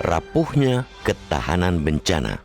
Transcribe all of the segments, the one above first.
rapuhnya ketahanan bencana.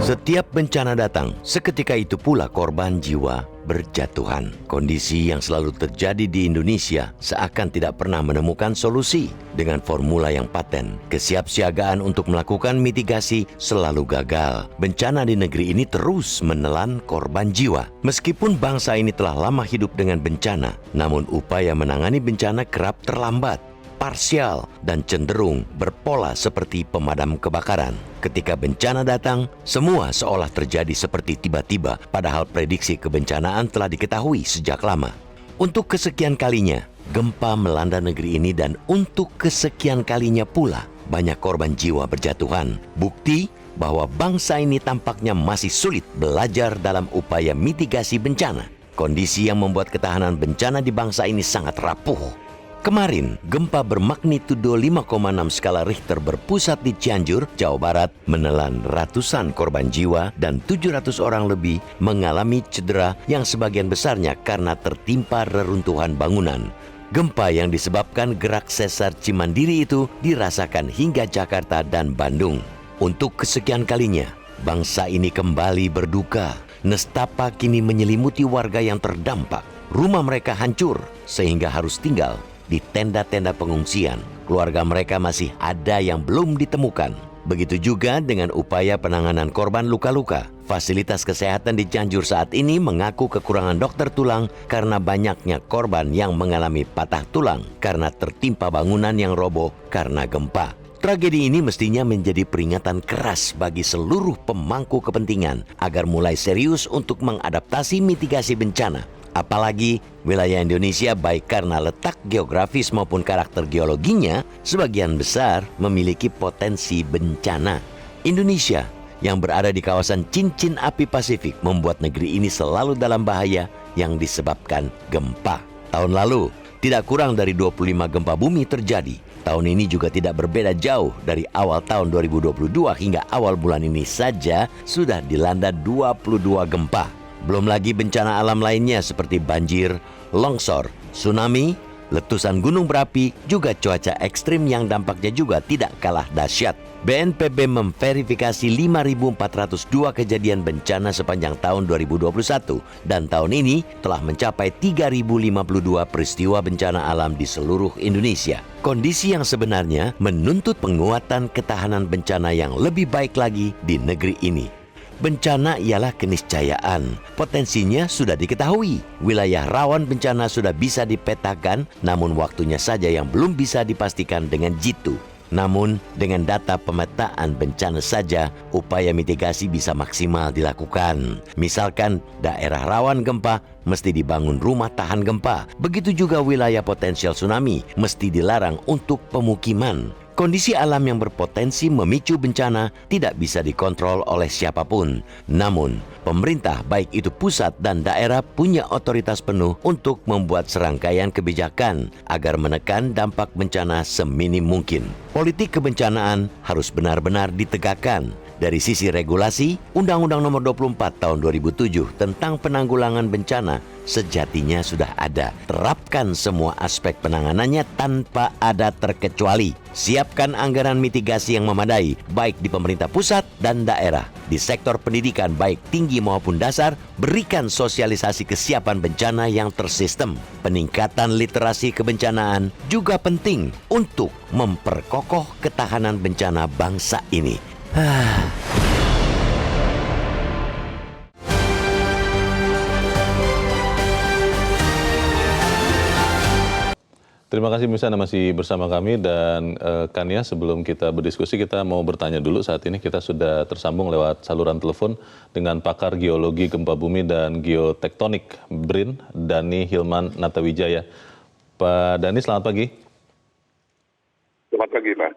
Setiap bencana datang, seketika itu pula korban jiwa berjatuhan. Kondisi yang selalu terjadi di Indonesia seakan tidak pernah menemukan solusi. Dengan formula yang paten, kesiapsiagaan untuk melakukan mitigasi selalu gagal. Bencana di negeri ini terus menelan korban jiwa. Meskipun bangsa ini telah lama hidup dengan bencana, namun upaya menangani bencana kerap terlambat, parsial, dan cenderung berpola seperti pemadam kebakaran. Ketika bencana datang, semua seolah terjadi seperti tiba-tiba, padahal prediksi kebencanaan telah diketahui sejak lama. Untuk kesekian kalinya, gempa melanda negeri ini dan untuk kesekian kalinya pula, banyak korban jiwa berjatuhan. Bukti bahwa bangsa ini tampaknya masih sulit belajar dalam upaya mitigasi bencana. Kondisi yang membuat ketahanan bencana di bangsa ini sangat rapuh. Kemarin, gempa bermagnitudo 5,6 skala Richter berpusat di Cianjur, Jawa Barat, menelan ratusan korban jiwa dan 700 orang lebih mengalami cedera yang sebagian besarnya karena tertimpa reruntuhan bangunan. Gempa yang disebabkan gerak sesar Cimandiri itu dirasakan hingga Jakarta dan Bandung. Untuk kesekian kalinya, bangsa ini kembali berduka. Nestapa kini menyelimuti warga yang terdampak. Rumah mereka hancur sehingga harus tinggal di tenda-tenda pengungsian. Keluarga mereka masih ada yang belum ditemukan. Begitu juga dengan upaya penanganan korban luka-luka. Fasilitas kesehatan di Cianjur saat ini mengaku kekurangan dokter tulang karena banyaknya korban yang mengalami patah tulang karena tertimpa bangunan yang roboh karena gempa. Tragedi ini mestinya menjadi peringatan keras bagi seluruh pemangku kepentingan agar mulai serius untuk mengadaptasi mitigasi bencana. Apalagi wilayah Indonesia baik karena letak geografis maupun karakter geologinya sebagian besar memiliki potensi bencana. Indonesia yang berada di kawasan cincin api Pasifik membuat negeri ini selalu dalam bahaya yang disebabkan gempa. Tahun lalu tidak kurang dari 25 gempa bumi terjadi. Tahun ini juga tidak berbeda jauh. Dari awal tahun 2022 hingga awal bulan ini saja sudah dilanda 22 gempa. Belum lagi bencana alam lainnya seperti banjir, longsor, tsunami, letusan gunung berapi, juga cuaca ekstrim yang dampaknya juga tidak kalah dahsyat. BNPB memverifikasi 5.402 kejadian bencana sepanjang tahun 2021 dan tahun ini telah mencapai 3.052 peristiwa bencana alam di seluruh Indonesia. Kondisi yang sebenarnya menuntut penguatan ketahanan bencana yang lebih baik lagi di negeri ini. Bencana ialah keniscayaan. Potensinya sudah diketahui. Wilayah rawan bencana sudah bisa dipetakan, namun waktunya saja yang belum bisa dipastikan dengan jitu. Namun, dengan data pemetaan bencana saja, upaya mitigasi bisa maksimal dilakukan. Misalkan, daerah rawan gempa mesti dibangun rumah tahan gempa. Begitu juga wilayah potensial tsunami mesti dilarang untuk pemukiman. Kondisi alam yang berpotensi memicu bencana tidak bisa dikontrol oleh siapapun. Namun, pemerintah baik itu pusat dan daerah punya otoritas penuh untuk membuat serangkaian kebijakan agar menekan dampak bencana seminim mungkin. Politik kebencanaan harus benar-benar ditegakkan. Dari sisi regulasi, Undang-Undang Nomor 24 Tahun 2007 tentang penanggulangan bencana sejatinya sudah ada. Terapkan semua aspek penanganannya tanpa ada terkecuali. Siapkan anggaran mitigasi yang memadai, baik di pemerintah pusat dan daerah. Di sektor pendidikan, baik tinggi maupun dasar, berikan sosialisasi kesiapan bencana yang tersistem. Peningkatan literasi kebencanaan juga penting untuk memperkokoh ketahanan bencana bangsa ini. Terima kasih pemirsa Anda masih bersama kami dan Kania, sebelum kita berdiskusi kita mau bertanya dulu. Saat ini kita sudah tersambung lewat saluran telepon dengan pakar geologi gempa bumi dan geotektonik BRIN, Dani Hilman Natawijaya. Pak Dani, selamat pagi. Selamat pagi, Pak.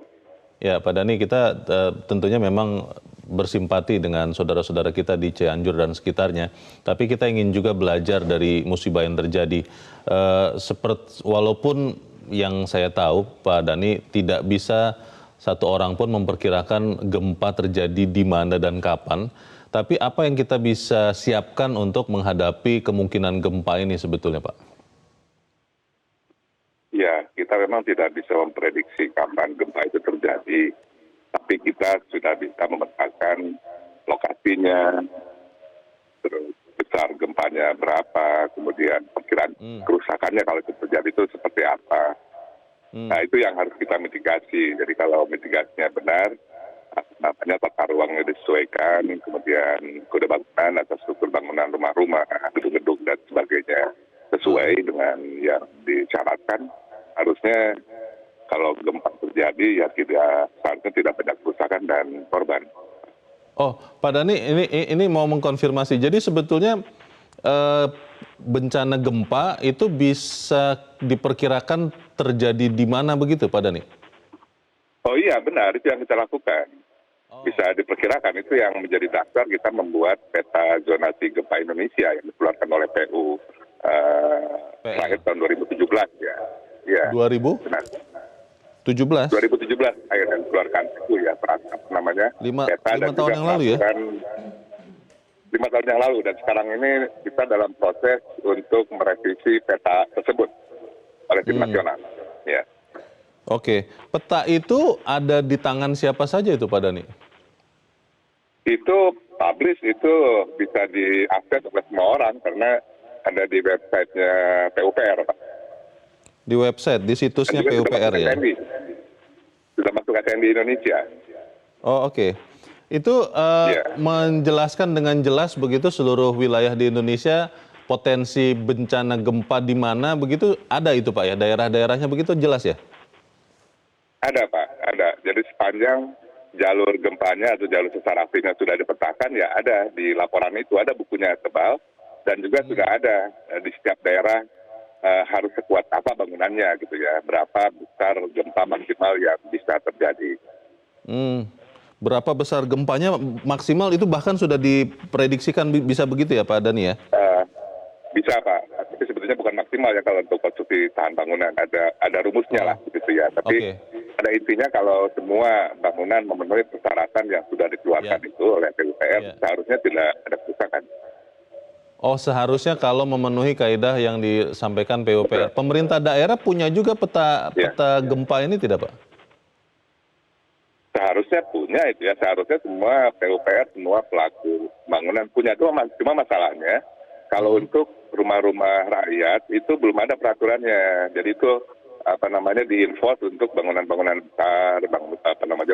Ya, Pak Dani, kita tentunya memang bersimpati dengan saudara-saudara kita di Cianjur dan sekitarnya, tapi kita ingin juga belajar dari musibah yang terjadi. Walaupun yang saya tahu, Pak Dhani, tidak bisa satu orang pun memperkirakan gempa terjadi di mana dan kapan, tapi apa yang kita bisa siapkan untuk menghadapi kemungkinan gempa ini sebetulnya, Pak? Ya, kita memang tidak bisa memprediksi kapan gempa itu terjadi, tapi kita sudah bisa memetakan lokasinya, terus besar gempanya berapa, kemudian perkiraan kerusakannya kalau itu terjadi itu seperti apa. Nah, itu yang harus kita mitigasi. Jadi kalau mitigasinya benar, namanya tata ruangnya disesuaikan, kemudian kode bangunan atau struktur bangunan rumah-rumah, gedung-gedung dan sebagainya sesuai dengan yang disyaratkan, harusnya kalau gempa terjadi ya seharusnya tidak banyak kerusakan dan korban. Oh, Pak Dhani, ini mau mengkonfirmasi. Jadi sebetulnya bencana gempa itu bisa diperkirakan terjadi di mana begitu, Pak Dhani? Oh iya, benar, itu yang kita lakukan. Bisa diperkirakan, itu yang menjadi dasar kita membuat peta zonasi gempa Indonesia yang dikeluarkan oleh PU terakhir tahun 2017 ya. Ya 2017? benar. 2017 akhirnya dikeluarkan itu ya, apa namanya? Peta 5 tahun yang lalu ya? 5 tahun yang lalu, dan sekarang ini kita dalam proses untuk merevisi peta tersebut oleh tim nasional. Ya. Oke, peta itu ada di tangan siapa saja itu, Pak Dhani? Itu publish, itu bisa diakses oleh semua orang karena ada di websitenya PUPR, Pak. Di website, di situsnya PUPR ya? Sudah masuk ke TNI Indonesia. Oh oke. Itu menjelaskan dengan jelas begitu seluruh wilayah di Indonesia potensi bencana gempa di mana begitu, ada itu Pak ya, daerah-daerahnya begitu jelas ya? Ada Pak, ada. Jadi sepanjang jalur gempanya atau jalur sesar aktifnya sudah dipetakan, ya ada di laporan itu, ada bukunya tebal, dan juga sudah ada di setiap daerah harus sekuat apa bangunannya gitu ya, berapa besar gempa maksimal yang bisa terjadi. Berapa besar gempanya maksimal itu bahkan sudah diprediksikan bisa begitu ya Pak Dhani ya? Bisa Pak, tapi sebetulnya bukan maksimal ya kalau untuk konstruksi tahan bangunan, ada rumusnya lah gitu ya. Tapi pada intinya kalau semua bangunan memenuhi persyaratan yang sudah dikeluarkan itu oleh PUPR, seharusnya tidak ada kerusakan. Oh, seharusnya kalau memenuhi kaidah yang disampaikan PUPR. Pemerintah daerah punya juga peta gempa ini tidak Pak? Seharusnya punya itu ya, seharusnya semua PUPR, semua pelaku bangunan punya. Cuma masalahnya kalau untuk rumah-rumah rakyat itu belum ada peraturannya. Jadi itu di-enforce untuk bangunan-bangunan besar,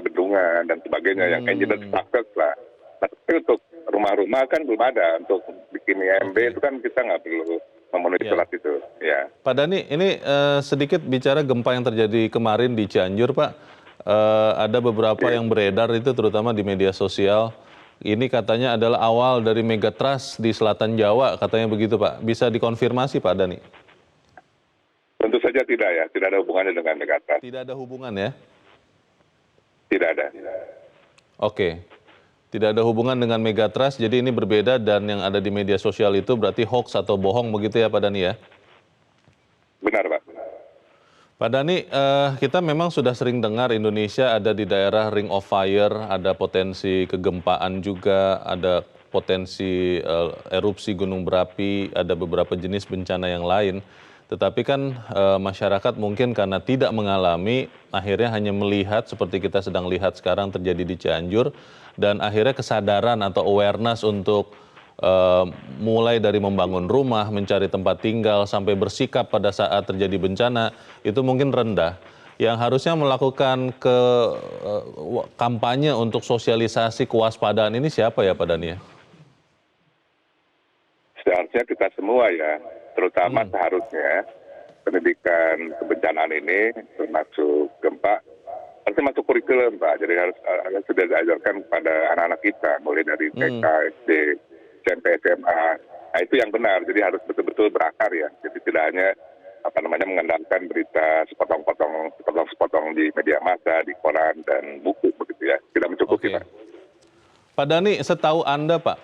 bendungan dan sebagainya yang engineered structures lah. Nah, tapi untuk rumah-rumah kan belum ada. Untuk bikin IMB itu kan kita nggak perlu memenuhi syarat itu. Ya. Pak Dhani, ini sedikit bicara gempa yang terjadi kemarin di Cianjur, Pak. Ada beberapa yang beredar itu terutama di media sosial. Ini katanya adalah awal dari megatrust di selatan Jawa, katanya begitu Pak. Bisa dikonfirmasi Pak Dhani? Tentu saja tidak ya, tidak ada hubungannya dengan megatrust. Tidak ada hubungan ya? Tidak ada. Oke. Tidak ada hubungan dengan megatrust, jadi ini berbeda dan yang ada di media sosial itu berarti hoax atau bohong begitu ya Pak Dhani ya? Benar Pak. Pak Dhani, kita memang sudah sering dengar Indonesia ada di daerah Ring of Fire, ada potensi kegempaan juga, ada potensi erupsi gunung berapi, ada beberapa jenis bencana yang lain. Tetapi kan masyarakat mungkin karena tidak mengalami, akhirnya hanya melihat seperti kita sedang lihat sekarang terjadi di Cianjur, dan akhirnya kesadaran atau awareness untuk mulai dari membangun rumah, mencari tempat tinggal, sampai bersikap pada saat terjadi bencana, itu mungkin rendah. Yang harusnya melakukan kampanye untuk sosialisasi kewaspadaan ini siapa ya Pak Dhani? Seharusnya kita semua ya, terutama seharusnya pendidikan kebencanaan ini termasuk gempa, harusnya masuk kurikulum Pak. Jadi harus sudah diajarkan pada anak-anak kita, mulai dari TK, SD, SMP, SMA. Nah itu yang benar, jadi harus betul-betul berakar ya. Jadi tidak hanya mengandalkan berita sepotong di media massa, di koran dan buku begitu ya. Tidak mencukupi Pak. Pak Dhani, setahu Anda Pak,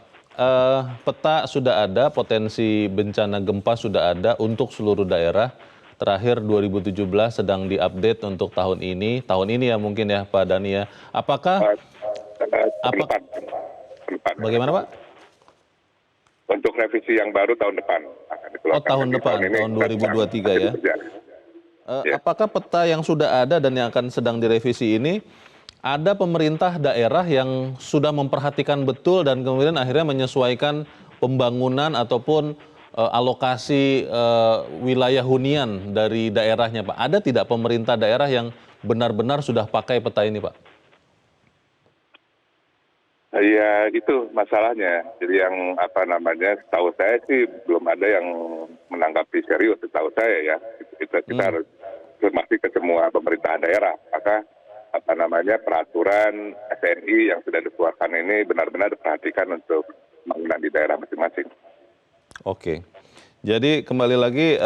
peta sudah ada, potensi bencana gempa sudah ada untuk seluruh daerah. Terakhir 2017 sedang diupdate untuk tahun ini ya mungkin ya Pak Dhani ya. Apakah bagaimana Pak? Untuk revisi yang baru tahun depan akan dikeluarkan. Oh tahun depan, tahun 2023 ya. Apakah peta yang sudah ada dan yang akan sedang direvisi ini, ada pemerintah daerah yang sudah memperhatikan betul dan kemudian akhirnya menyesuaikan pembangunan ataupun alokasi wilayah hunian dari daerahnya Pak? Ada tidak pemerintah daerah yang benar-benar sudah pakai peta ini Pak? Ya itu masalahnya. Jadi yang setahu saya sih belum ada yang menanggapi serius setahu saya ya. Kita harus konfirmasi ke semua pemerintahan daerah. Maka peraturan SNI yang sudah dikeluarkan ini benar-benar diperhatikan untuk pembangunan di daerah masing-masing. Oke, jadi kembali lagi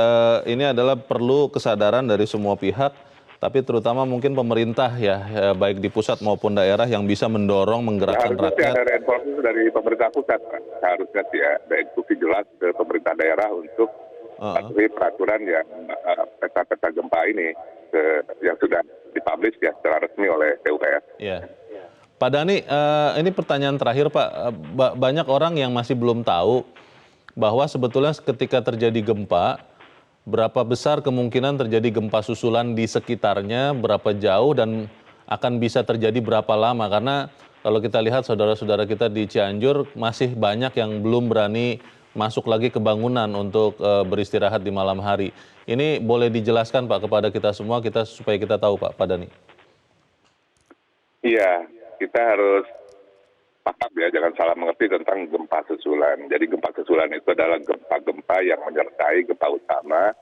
ini adalah perlu kesadaran dari semua pihak, tapi terutama mungkin pemerintah ya, baik di pusat maupun daerah yang bisa mendorong, menggerakkan rakyat. Harusnya ada enforcement dari pemerintah pusat, Pak. Harusnya sih ya, ada instruksi jelas ke pemerintah daerah untuk mematuhi peraturan yang peta-peta gempa ini yang sudah dipublish ya secara resmi oleh PUPR. Ya. Pak Dhani, ini pertanyaan terakhir Pak. Banyak orang yang masih belum tahu bahwa sebetulnya ketika terjadi gempa, berapa besar kemungkinan terjadi gempa susulan di sekitarnya, berapa jauh dan akan bisa terjadi berapa lama. Karena kalau kita lihat saudara-saudara kita di Cianjur masih banyak yang belum berani masuk lagi ke bangunan untuk beristirahat di malam hari. Ini boleh dijelaskan Pak kepada kita semua supaya kita tahu Pak Dhani. Iya, kita harus paham ya, jangan salah mengerti tentang gempa susulan. Jadi gempa susulan itu adalah gempa-gempa yang menyertai gempa utama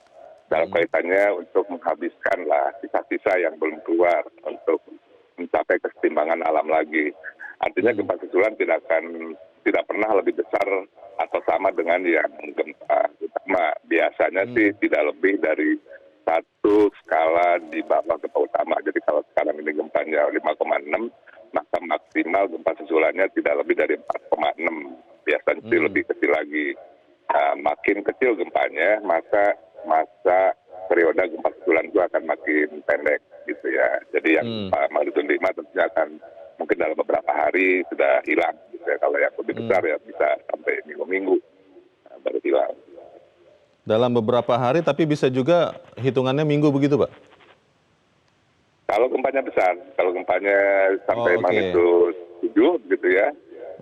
dalam kaitannya untuk menghabiskan sisa-sisa yang belum keluar untuk mencapai kesetimbangan alam lagi. Artinya gempa susulan tidak pernah lebih besar atau sama dengan yang gempa utama. Biasanya sih tidak lebih dari satu skala di bawah gempa utama. Jadi kalau sekarang ini gempanya 5,6, maka maksimal gempa susulannya tidak lebih dari 4,6. Biasanya sih lebih kecil lagi. Makin kecil gempanya, maka masa periode gempa susulan itu akan makin pendek gitu ya. Jadi yang magnitudo 5 tentunya akan mungkin dalam beberapa hari sudah hilang gitu ya. Kalau yang lebih besar ya bisa sampai minggu-minggu baru hilang. Dalam beberapa hari tapi bisa juga hitungannya minggu begitu Pak? Kalau gempanya besar, kalau gempanya sampai magnitudo 7 gitu ya.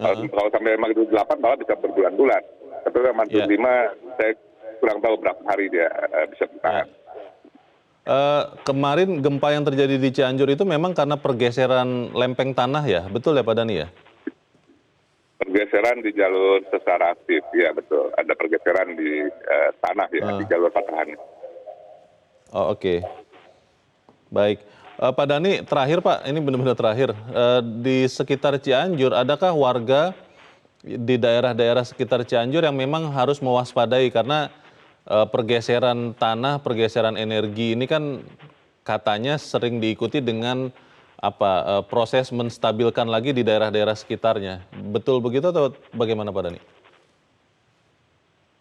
Kalau sampai magnitudo 8 malah bisa berbulan-bulan. Tapi magnitudo 5 saya kurang tahu berapa hari dia bisa bertahan. Kemarin gempa yang terjadi di Cianjur itu memang karena pergeseran lempeng tanah ya, betul ya Pak Dhani ya? Pergeseran di jalur sesar aktif, ya betul. Ada pergeseran di tanah ya, di jalur patahan. Oh oke. Baik. Pak Dhani, terakhir Pak, ini benar-benar terakhir. Di sekitar Cianjur, adakah warga di daerah-daerah sekitar Cianjur yang memang harus mewaspadai karena pergeseran tanah, pergeseran energi ini kan katanya sering diikuti dengan proses menstabilkan lagi di daerah-daerah sekitarnya. Betul begitu atau bagaimana Pak Dhani?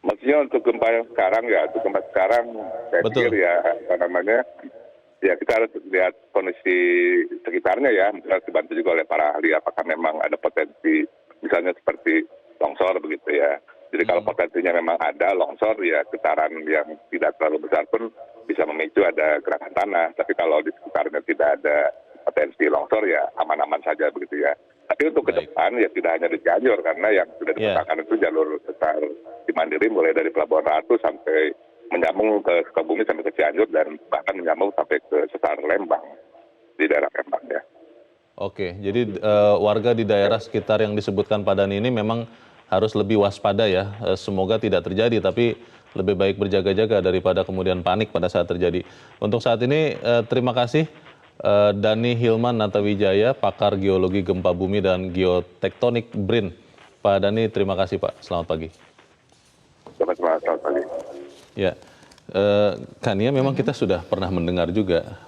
Maksudnya untuk gempa yang sekarang ya, saya pikir ya ya kita harus lihat kondisi sekitarnya ya, harus dibantu juga oleh para ahli apakah memang ada potensi misalnya seperti longsor begitu ya. Jadi kalau potensinya memang ada longsor ya, getaran yang tidak terlalu besar pun bisa memicu ada gerakan tanah. Tapi kalau di sekitarnya tidak ada potensi longsor ya aman-aman saja begitu ya. Tapi untuk ke depan ya tidak hanya di Cianjur, karena yang sudah dipetakan itu jalur sesar di Mandiri mulai dari Pelabuhan Ratu sampai menyambung ke Sukabumi sampai ke Cianjur dan bahkan menyambung sampai ke sesar Lembang di daerah Lembang ya. Oke, jadi warga di daerah sekitar yang disebutkan Pak Dhani ini memang harus lebih waspada ya. Semoga tidak terjadi, tapi lebih baik berjaga-jaga daripada kemudian panik pada saat terjadi. Untuk saat ini terima kasih Dhani Hilman Natawijaya, pakar geologi gempa bumi dan geotektonik BRIN. Pak Dhani, terima kasih Pak. Selamat pagi. Selamat pagi. Ya, Kania memang kita sudah pernah mendengar juga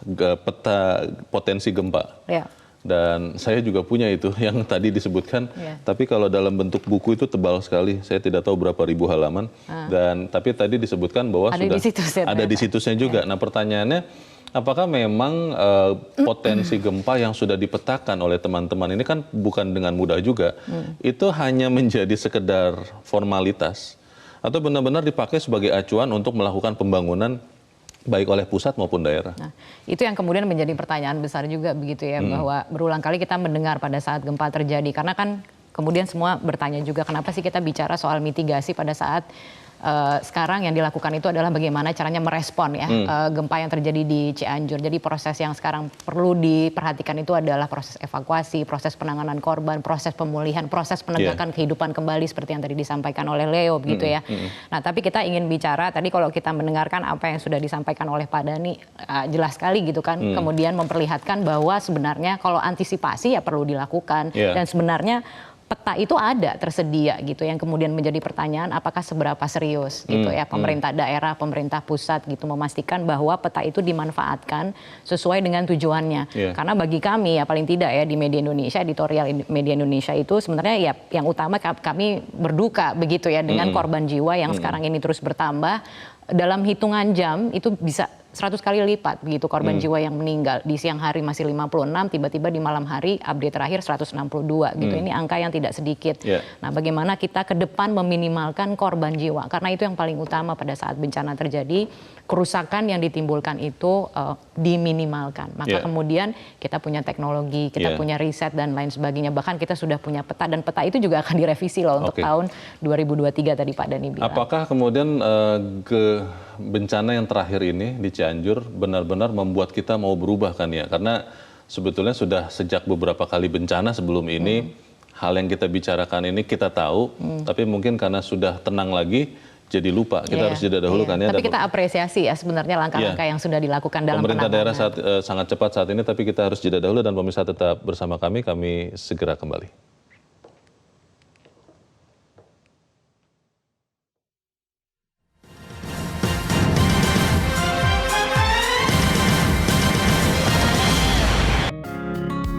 peta potensi gempa. Ya. Dan saya juga punya itu yang tadi disebutkan, tapi kalau dalam bentuk buku itu tebal sekali. Saya tidak tahu berapa ribu halaman. Dan tapi tadi disebutkan bahwa ada sudah di situs, ya, ada di situsnya juga. Nah, pertanyaannya, apakah memang potensi gempa yang sudah dipetakan oleh teman-teman ini kan bukan dengan mudah juga, itu hanya menjadi sekedar formalitas atau benar-benar dipakai sebagai acuan untuk melakukan pembangunan baik oleh pusat maupun daerah. Nah, itu yang kemudian menjadi pertanyaan besar juga begitu ya, bahwa berulang kali kita mendengar pada saat gempa terjadi, karena kan kemudian semua bertanya juga kenapa sih kita bicara soal mitigasi pada saat sekarang yang dilakukan itu adalah bagaimana caranya merespon ya gempa yang terjadi di Cianjur. Jadi proses yang sekarang perlu diperhatikan itu adalah proses evakuasi, proses penanganan korban, proses pemulihan, proses penegakan kehidupan kembali seperti yang tadi disampaikan oleh Leo begitu ya. Nah, tapi kita ingin bicara tadi kalau kita mendengarkan apa yang sudah disampaikan oleh Pak Dhani, jelas sekali gitu kan, kemudian memperlihatkan bahwa sebenarnya kalau antisipasi ya perlu dilakukan dan sebenarnya peta itu ada tersedia gitu, yang kemudian menjadi pertanyaan apakah seberapa serius gitu ya pemerintah daerah, pemerintah pusat gitu memastikan bahwa peta itu dimanfaatkan sesuai dengan tujuannya. Karena bagi kami ya paling tidak ya di media Indonesia, editorial media Indonesia itu sebenarnya ya yang utama kami berduka begitu ya dengan korban jiwa yang sekarang ini terus bertambah. Dalam hitungan jam itu bisa 100 kali lipat begitu korban jiwa yang meninggal. Di siang hari masih 56, tiba-tiba di malam hari update terakhir 162 gitu. Ini angka yang tidak sedikit. Nah, bagaimana kita ke depan meminimalkan korban jiwa, karena itu yang paling utama pada saat bencana terjadi, kerusakan yang ditimbulkan itu diminimalkan. Maka kemudian kita punya teknologi, kita punya riset dan lain sebagainya. Bahkan kita sudah punya peta, dan peta itu juga akan direvisi loh untuk tahun 2023 tadi Pak Dhani bilang. Apakah kemudian bencana yang terakhir ini di Cianjur benar-benar membuat kita mau berubah kan ya? Karena sebetulnya sudah sejak beberapa kali bencana sebelum ini, hal yang kita bicarakan ini kita tahu, tapi mungkin karena sudah tenang lagi, jadi lupa. Kita harus jeda dahulu kan ya. Tapi kita apresiasi ya sebenarnya langkah-langkah yang sudah dilakukan dalam pemerintah daerah penanganan. sangat cepat saat ini, tapi kita harus jeda dahulu dan pemirsa tetap bersama kami segera kembali.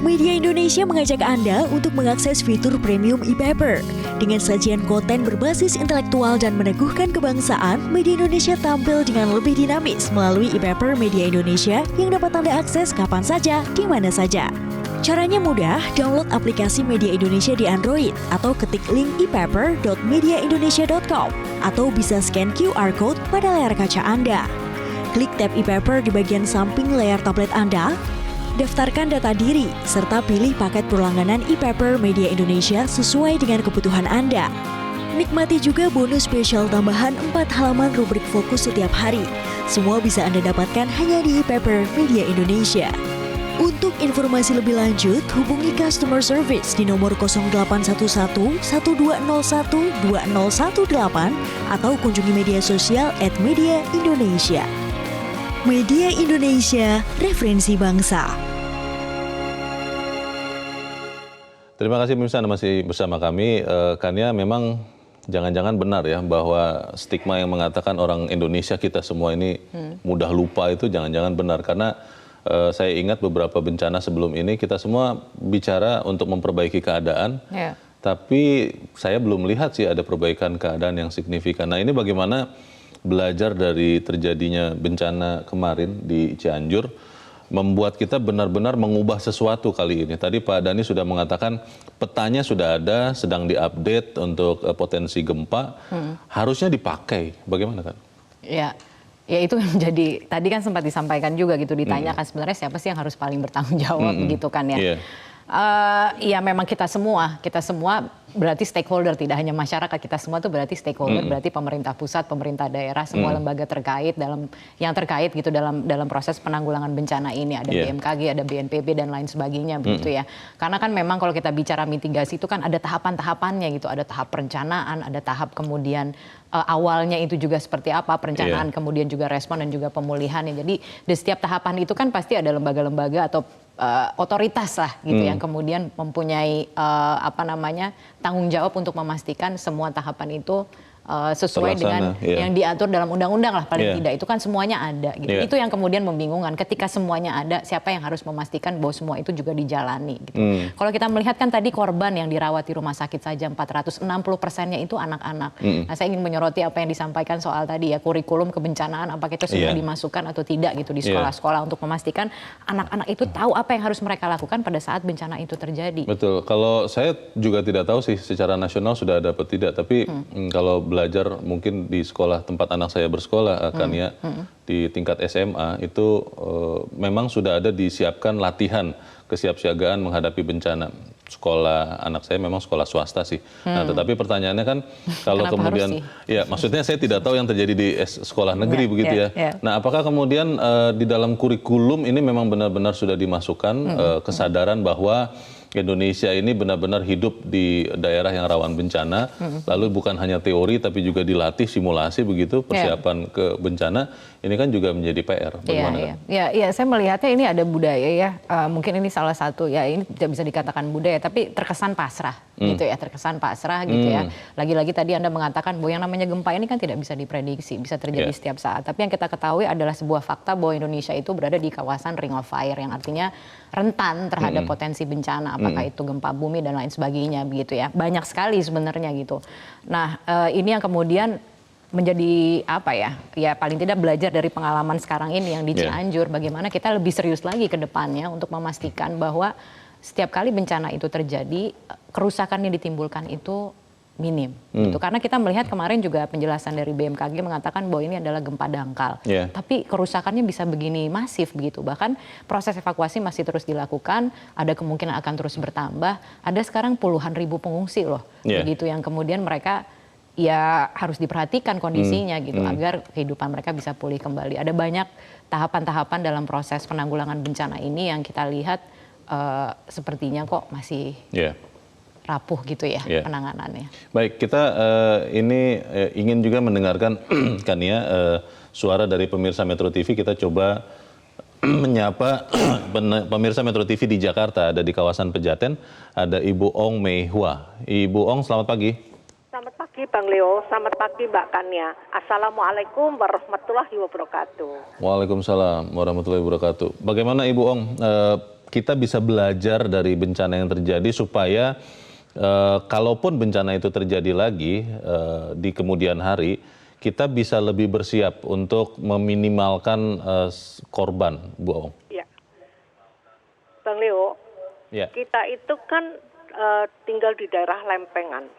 Media Indonesia mengajak Anda untuk mengakses fitur premium e-paper. Dengan sajian konten berbasis intelektual dan meneguhkan kebangsaan, Media Indonesia tampil dengan lebih dinamis melalui e-paper Media Indonesia yang dapat Anda akses kapan saja, di mana saja. Caranya mudah, download aplikasi Media Indonesia di Android atau ketik link e-paper.mediaindonesia.com atau bisa scan QR Code pada layar kaca Anda. Klik tab e-paper di bagian samping layar tablet Anda, daftarkan data diri, serta pilih paket berlangganan e-paper Media Indonesia sesuai dengan kebutuhan Anda. Nikmati juga bonus spesial tambahan 4 halaman rubrik fokus setiap hari. Semua bisa Anda dapatkan hanya di e-paper Media Indonesia. Untuk informasi lebih lanjut, hubungi customer service di nomor 0811 1201 2018 atau kunjungi media sosial @mediaindonesia. Media Indonesia, referensi bangsa. Terima kasih pemirsa Anda masih bersama kami. Kania memang jangan-jangan benar ya bahwa stigma yang mengatakan orang Indonesia kita semua ini mudah lupa itu jangan-jangan benar. Karena saya ingat beberapa bencana sebelum ini kita semua bicara untuk memperbaiki keadaan. Tapi saya belum melihat sih ada perbaikan keadaan yang signifikan. Nah, ini bagaimana belajar dari terjadinya bencana kemarin di Cianjur membuat kita benar-benar mengubah sesuatu kali ini. Tadi Pak Dhani sudah mengatakan petanya sudah ada, sedang diupdate untuk potensi gempa, harusnya dipakai. Bagaimana kan? Ya itu menjadi tadi kan sempat disampaikan juga gitu, ditanyakan sebenarnya siapa sih yang harus paling bertanggung jawab begitu kan ya. Ya memang kita semua berarti stakeholder, tidak hanya masyarakat, kita semua tuh berarti stakeholder, berarti pemerintah pusat, pemerintah daerah, semua lembaga terkait yang terkait gitu dalam proses penanggulangan bencana ini. Ada BMKG, ada BNPB dan lain sebagainya begitu ya. Karena kan memang kalau kita bicara mitigasi itu kan ada tahapan-tahapannya gitu, ada tahap perencanaan, ada tahap kemudian awalnya itu juga seperti apa perencanaan, kemudian juga respon dan juga pemulihannya. Jadi di setiap tahapan itu kan pasti ada lembaga-lembaga atau otoritas lah gitu yang kemudian mempunyai tanggung jawab untuk memastikan semua tahapan itu sesuai dengan Terlaksana, yang diatur dalam undang-undang lah paling Iya. tidak. Itu kan semuanya ada gitu. Iya. Itu yang kemudian membingungkan. Ketika semuanya ada, siapa yang harus memastikan bahwa semua itu juga dijalani gitu. Kalau kita melihat kan tadi korban yang dirawat di rumah sakit saja 460%-nya itu anak-anak. Nah, saya ingin menyoroti apa yang disampaikan soal tadi ya, kurikulum kebencanaan apakah itu sudah Iya. dimasukkan atau tidak gitu di sekolah-sekolah untuk memastikan anak-anak itu tahu apa yang harus mereka lakukan pada saat bencana itu terjadi. Betul. Kalau saya juga tidak tahu sih secara nasional sudah ada atau tidak, tapi kalau belajar mungkin di sekolah tempat anak saya bersekolah, Kania, di tingkat SMA itu memang sudah ada disiapkan latihan kesiapsiagaan menghadapi bencana. Sekolah anak saya memang sekolah swasta sih. Nah, tetapi pertanyaannya kan kalau Kenapa kemudian, harus ya maksudnya saya tidak tahu yang terjadi di sekolah negeri begitu ya. Nah, apakah kemudian di dalam kurikulum ini memang benar-benar sudah dimasukkan kesadaran bahwa Indonesia ini benar-benar hidup di daerah yang rawan bencana, lalu bukan hanya teori tapi juga dilatih simulasi begitu persiapan ke bencana, ini kan juga menjadi PR. Bagaimana? Iya, saya melihatnya ini ada budaya ya, mungkin ini salah satu ya, ini tidak bisa dikatakan budaya, tapi terkesan pasrah gitu ya, terkesan pasrah gitu ya. Lagi-lagi tadi Anda mengatakan bahwa yang namanya gempa ini kan tidak bisa diprediksi, bisa terjadi setiap saat. Tapi yang kita ketahui adalah sebuah fakta bahwa Indonesia itu berada di kawasan Ring of Fire, yang artinya rentan terhadap potensi bencana, apakah itu gempa bumi dan lain sebagainya begitu ya. Banyak sekali sebenarnya gitu. Nah, ini yang kemudian menjadi apa ya, ya paling tidak belajar dari pengalaman sekarang ini yang di Cianjur, bagaimana kita lebih serius lagi ke depannya untuk memastikan bahwa setiap kali bencana itu terjadi, kerusakan yang ditimbulkan itu minim. Gitu. Karena kita melihat kemarin juga penjelasan dari BMKG mengatakan bahwa ini adalah gempa dangkal. Tapi kerusakannya bisa begini masif begitu. Bahkan proses evakuasi masih terus dilakukan, ada kemungkinan akan terus bertambah. Ada sekarang puluhan ribu pengungsi loh. Begitu yang kemudian mereka ya harus diperhatikan kondisinya gitu agar kehidupan mereka bisa pulih kembali. Ada banyak tahapan-tahapan dalam proses penanggulangan bencana ini yang kita lihat sepertinya kok masih rapuh gitu ya penanganannya. Baik, kita ini ingin juga mendengarkan Kania suara dari pemirsa Metro TV. Kita coba menyapa pemirsa Metro TV di Jakarta, ada di kawasan Pejaten, ada Ibu Ong Mei Hua. Ibu Ong, selamat pagi. Selamat pagi Bang Leo, selamat pagi Mbak Kania. Assalamualaikum warahmatullahi wabarakatuh. Waalaikumsalam warahmatullahi wabarakatuh. Bagaimana Ibu Ong, kita bisa belajar dari bencana yang terjadi supaya kalaupun bencana itu terjadi lagi di kemudian hari, kita bisa lebih bersiap untuk meminimalkan korban, Bu Ong. Ya, Bang Leo, kita itu kan tinggal di daerah lempengan,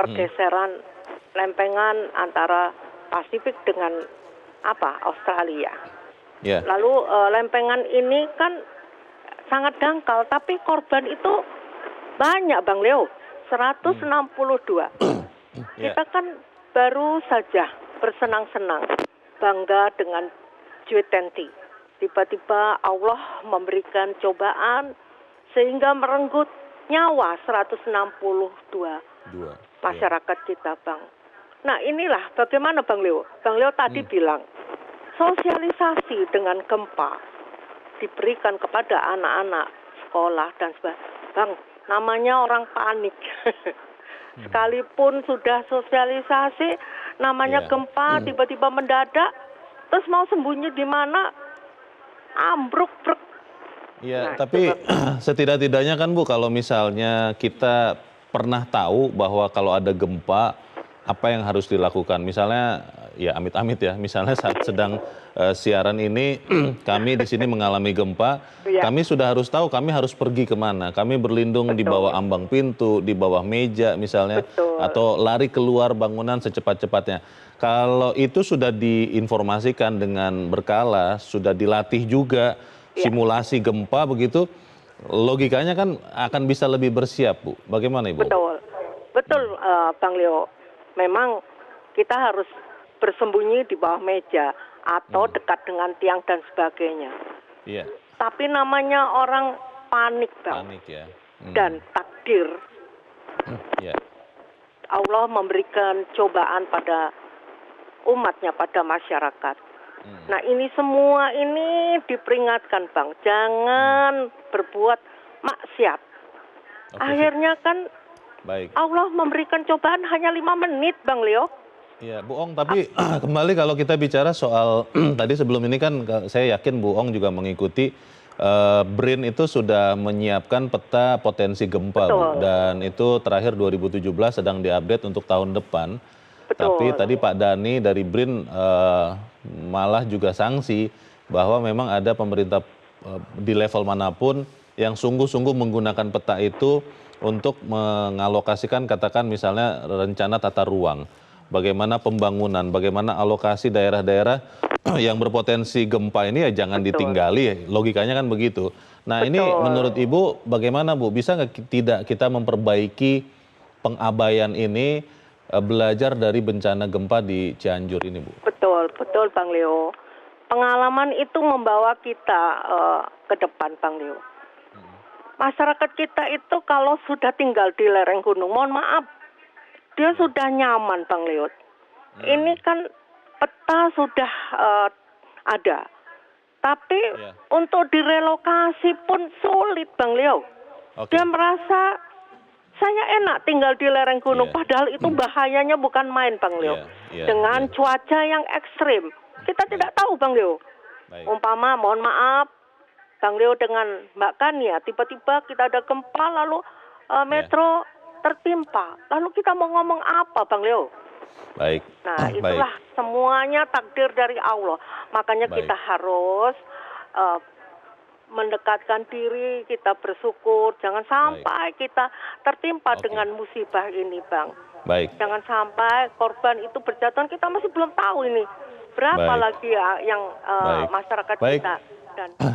pergeseran lempengan antara Pasifik dengan Australia. Lalu lempengan ini kan sangat dangkal, tapi korban itu banyak Bang Leo, 162. Kita kan baru saja bersenang-senang, bangga dengan G20. Tiba-tiba Allah memberikan cobaan sehingga merenggut nyawa 162 masyarakat kita Bang. Nah inilah bagaimana Bang Leo. Bang Leo tadi bilang, sosialisasi dengan gempa diberikan kepada anak-anak sekolah dan sebagainya. Bang, namanya orang panik. Sekalipun sudah sosialisasi, namanya gempa tiba-tiba mendadak, terus mau sembunyi di mana, ambruk. Tapi setidak-tidaknya kan Bu, kalau misalnya kita pernah tahu bahwa kalau ada gempa, apa yang harus dilakukan? Misalnya, ya amit-amit ya, misalnya saat sedang siaran ini, kami di sini mengalami gempa, kami sudah harus tahu kami harus pergi kemana. Kami berlindung di bawah ambang pintu, di bawah meja misalnya, atau lari keluar bangunan secepat-cepatnya. Kalau itu sudah diinformasikan dengan berkala, sudah dilatih juga, simulasi gempa begitu, logikanya kan akan bisa lebih bersiap, Bu. Bagaimana Ibu? Betul Bang Leo. Memang kita harus bersembunyi di bawah meja atau dekat dengan tiang dan sebagainya. Tapi namanya orang panik Bang. Dan takdir. Allah memberikan cobaan pada umatnya, pada masyarakat. Nah ini semua ini diperingatkan Bang, jangan berbuat maksiat. Akhirnya kan Baik. Allah memberikan cobaan hanya 5 menit, Bang Leo. Iya, Bu Ong, tapi kembali kalau kita bicara soal tadi sebelum ini kan saya yakin Bu Ong juga mengikuti BRIN itu sudah menyiapkan peta potensi gempa, Bu. Dan itu terakhir 2017 sedang diupdate untuk tahun depan. Betul. Tapi tadi Pak Dhani dari BRIN malah juga sanksi bahwa memang ada pemerintah di level manapun yang sungguh-sungguh menggunakan peta itu untuk mengalokasikan katakan misalnya rencana tata ruang. Bagaimana pembangunan, bagaimana alokasi daerah-daerah yang berpotensi gempa ini ya jangan ditinggali, logikanya kan begitu. Nah ini menurut Ibu bagaimana Bu, bisa nggak tidak kita memperbaiki pengabaian ini, belajar dari bencana gempa di Cianjur ini Bu? Betul, betul Bang Leo. Pengalaman itu membawa kita ke depan Bang Leo. Masyarakat kita itu kalau sudah tinggal di lereng gunung, mohon maaf, dia sudah nyaman Bang Leo. Ini kan peta sudah ada. Tapi untuk direlokasi pun sulit Bang Leo. Dia merasa saya enak tinggal di lereng gunung. Padahal itu bahayanya bukan main Bang Leo. Dengan cuaca yang ekstrim. Kita tidak tahu Bang Leo. Umpama mohon maaf Bang Leo dengan Mbak Kania. Tiba-tiba kita ada gempa lalu metro tertimpa. Lalu kita mau ngomong apa Bang Leo? Baik. Nah itulah semuanya takdir dari Allah. Makanya kita harus mendekatkan diri, kita bersyukur. Jangan sampai kita tertimpa dengan musibah ini Bang. Baik. Jangan sampai korban itu berjatuhan, kita masih belum tahu ini. Berapa lagi ya yang masyarakat kita.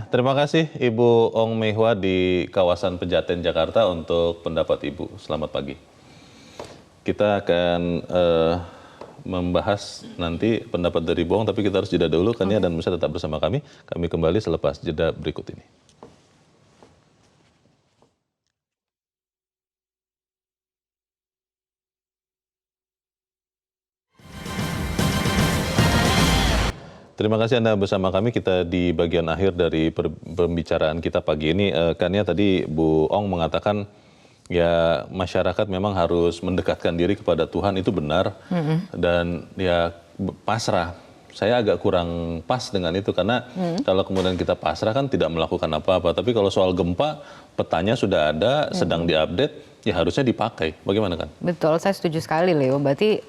Terima kasih Ibu Ong Mehwa di kawasan Pejaten, Jakarta untuk pendapat Ibu. Selamat pagi. Kita akan membahas nanti pendapat dari Ibu Ong, tapi kita harus jeda dulu. Kania dan Musa tetap bersama kami. Kami kembali selepas jeda berikut ini. Terima kasih Anda bersama kami. Kita di bagian akhir dari pembicaraan kita pagi ini. Kania tadi Bu Ong mengatakan ya masyarakat memang harus mendekatkan diri kepada Tuhan, itu benar. Dan ya pasrah. Saya agak kurang pas dengan itu karena kalau kemudian kita pasrah kan tidak melakukan apa-apa. Tapi kalau soal gempa, petanya sudah ada, sedang diupdate. Ya harusnya dipakai. Bagaimana kan? Betul, saya setuju sekali Leo. Berarti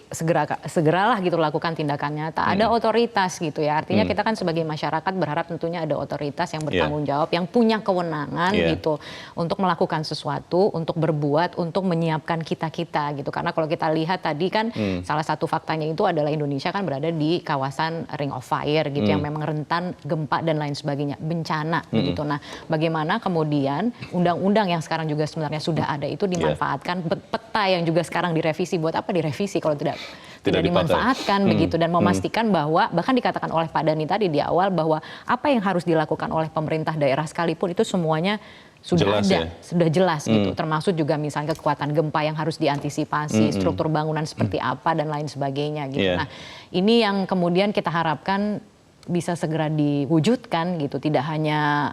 segeralah gitu lakukan tindakannya. Tak ada otoritas gitu ya. Artinya kita kan sebagai masyarakat berharap tentunya ada otoritas yang bertanggung jawab, yang punya kewenangan gitu untuk melakukan sesuatu, untuk berbuat, untuk menyiapkan kita-kita gitu. Karena kalau kita lihat tadi kan salah satu faktanya itu adalah Indonesia kan berada di kawasan Ring of Fire gitu yang memang rentan gempa dan lain sebagainya, bencana begitu. Nah, bagaimana kemudian undang-undang yang sekarang juga sebenarnya sudah ada itu dimanfaatkan, peta yang juga sekarang direvisi, buat apa direvisi kalau tidak dimanfaatkan begitu, dan memastikan bahwa bahkan dikatakan oleh Pak Dhani tadi di awal bahwa apa yang harus dilakukan oleh pemerintah daerah sekalipun itu semuanya sudah ada, sudah jelas gitu, termasuk juga misalnya kekuatan gempa yang harus diantisipasi, struktur bangunan seperti apa dan lain sebagainya gitu. Nah, ini yang kemudian kita harapkan bisa segera diwujudkan gitu, tidak hanya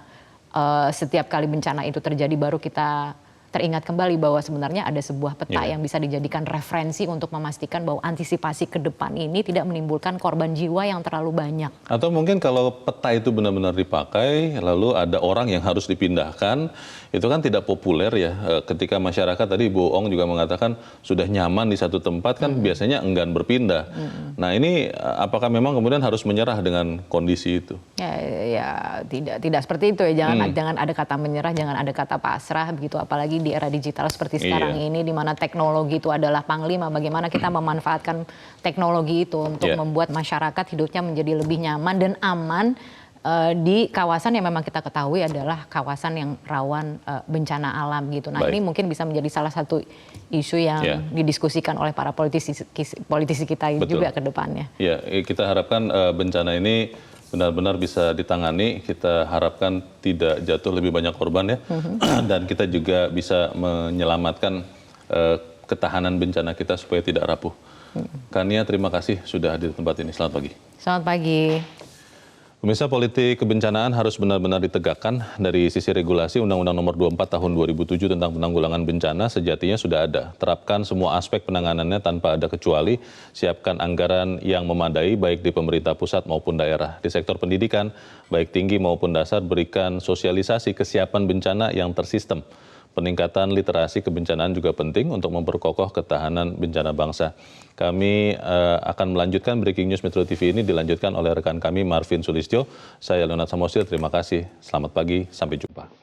setiap kali bencana itu terjadi baru kita teringat kembali bahwa sebenarnya ada sebuah peta yang bisa dijadikan referensi untuk memastikan bahwa antisipasi ke depan ini tidak menimbulkan korban jiwa yang terlalu banyak. Atau mungkin kalau peta itu benar-benar dipakai, lalu ada orang yang harus dipindahkan, itu kan tidak populer ya. Ketika masyarakat tadi Bu Ong juga mengatakan sudah nyaman di satu tempat kan biasanya enggan berpindah. Nah ini apakah memang kemudian harus menyerah dengan kondisi itu? Ya tidak seperti itu ya. Jangan ada kata menyerah, jangan ada kata pasrah begitu, apalagi di era digital seperti sekarang ini, di mana teknologi itu adalah panglima. Bagaimana kita memanfaatkan teknologi itu untuk membuat masyarakat hidupnya menjadi lebih nyaman dan aman di kawasan yang memang kita ketahui adalah kawasan yang rawan bencana alam gitu. Nah ini mungkin bisa menjadi salah satu isu yang didiskusikan oleh para politisi kita juga ke depannya. Ya, kita harapkan bencana ini benar-benar bisa ditangani. Kita harapkan tidak jatuh lebih banyak korban ya. Dan kita juga bisa menyelamatkan ketahanan bencana kita supaya tidak rapuh. Kania, terima kasih sudah hadir di tempat ini. Selamat pagi. Selamat pagi. Pemirsa, politik kebencanaan harus benar-benar ditegakkan. Dari sisi regulasi, Undang-Undang Nomor 24 Tahun 2007 tentang penanggulangan bencana sejatinya sudah ada. Terapkan semua aspek penanganannya tanpa ada kecuali. Siapkan anggaran yang memadai baik di pemerintah pusat maupun daerah. Di sektor pendidikan, baik tinggi maupun dasar, berikan sosialisasi kesiapan bencana yang tersistem. Peningkatan literasi kebencanaan juga penting untuk memperkokoh ketahanan bencana bangsa. Kami akan melanjutkan Breaking News Metro TV ini dilanjutkan oleh rekan kami Marvin Sulistyo. Saya Leonard Samosir, terima kasih. Selamat pagi, sampai jumpa.